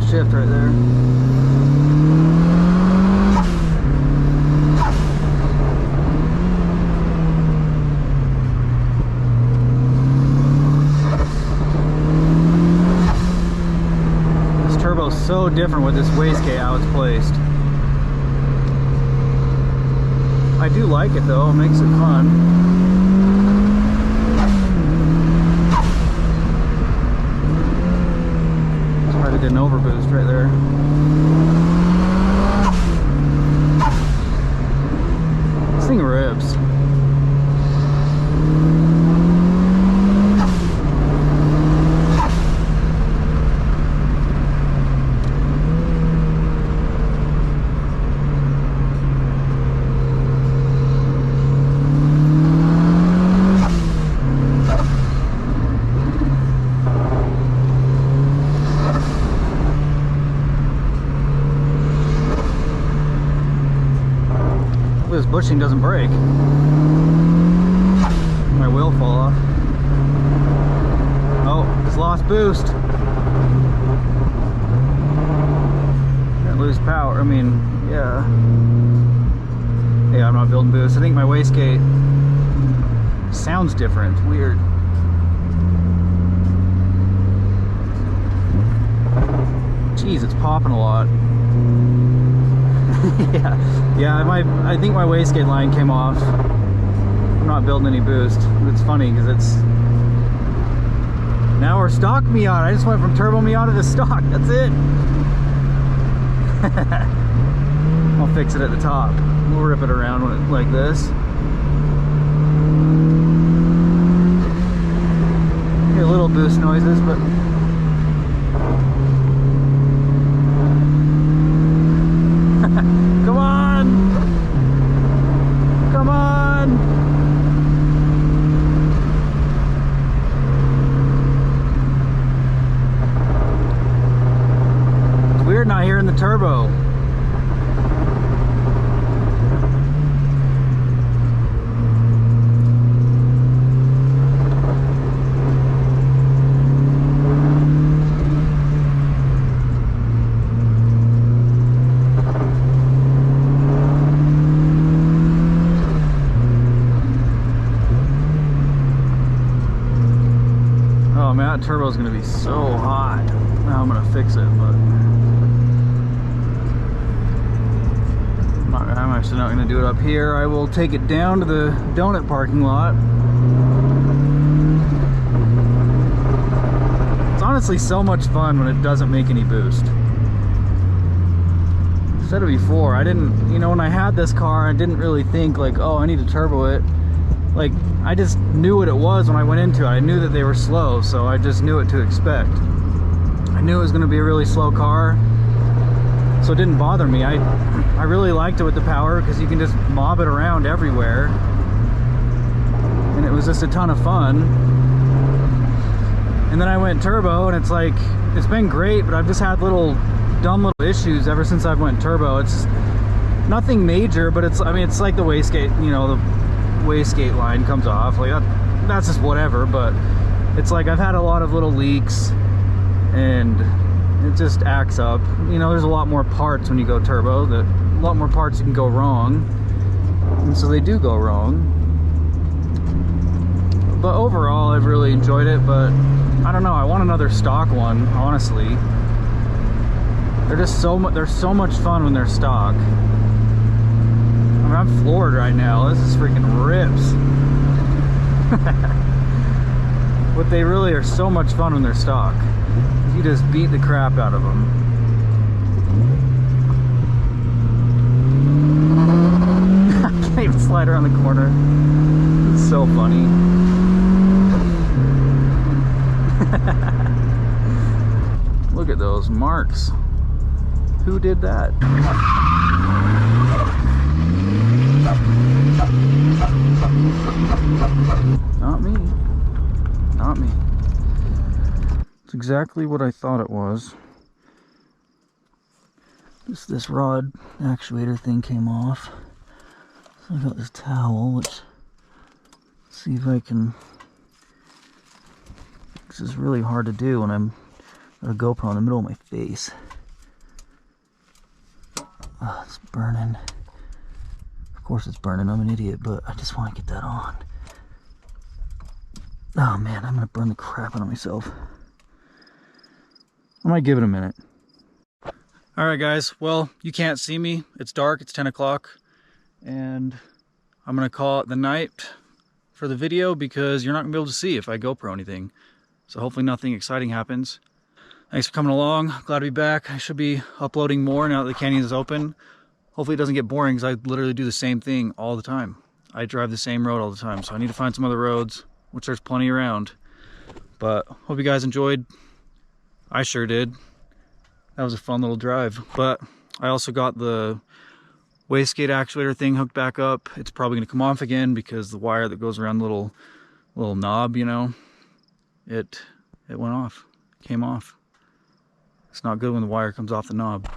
shift right there. This turbo's so different with this wastegate how it's placed. I do like it though, it makes it fun. Did an overboost right there. This thing rips. This bushing doesn't break. My wheel fall off. Oh, it's lost boost. Can't lose power. I mean, yeah. Yeah, I'm not building boost. I think my wastegate sounds different. It's weird. Jeez, it's popping a lot. yeah, I think my wastegate line came off. I'm not building any boost. It's funny because it's now we're stock Miata. I just went from turbo Miata to stock. That's it. I'll fix it at the top. We'll rip it around when it, like this. Hear little boost noises, but come on! Come on! It's weird not hearing the turbo. Oh man, that turbo's gonna be so hot. Now I'm gonna fix it, but I'm actually not gonna do it up here. I will take it down to the donut parking lot. It's honestly so much fun when it doesn't make any boost. I said it before, I didn't, you know, when I had this car, I didn't really think like, oh, I need to turbo it. Like, I just knew what it was when I went into it. I knew that they were slow, so I just knew what to expect. I knew it was going to be a really slow car, so it didn't bother me. I really liked it with the power because you can just mob it around everywhere, and it was just a ton of fun. And then I went turbo, and it's like, it's been great, but I've just had dumb little issues ever since I went turbo. It's nothing major, but it's, I mean, it's like the wastegate, you know, the wastegate line comes off, like that's just whatever, but it's like I've had a lot of little leaks and it just acts up. You know, there's a lot more parts when you go turbo, a lot more parts you can go wrong, and so they do go wrong. But overall I've really enjoyed it, but I don't know, I want another stock one, honestly. They're just they're so much fun when they're stock. I'm floored right now. This is freaking rips. But they really are so much fun when they're stock. You just beat the crap out of them. I can't even slide around the corner. It's so funny. Look at those marks. Who did that? Not me. Not me. It's exactly what I thought it was. This rod actuator thing came off. So I got this towel, which, let's see if I can. This is really hard to do when I'm got a GoPro in the middle of my face. Oh, it's burning. Of course it's burning, I'm an idiot, but I just want to get that on. Oh man, I'm gonna burn the crap out of myself. I might give it a minute. All right guys, well, you can't see me. It's dark, it's 10 o'clock, and I'm gonna call it the night for the video because you're not gonna be able to see if I GoPro anything. So hopefully nothing exciting happens. Thanks for coming along. Glad to be back. I should be uploading more now that the canyon is open. Hopefully it doesn't get boring because I literally do the same thing all the time. I drive the same road all the time, so I need to find some other roads, which there's plenty around. But hope you guys enjoyed. I sure did. That was a fun little drive. But I also got the wastegate actuator thing hooked back up. It's probably going to come off again because the wire that goes around the little knob, you know, it went off, came off. It's not good when the wire comes off the knob.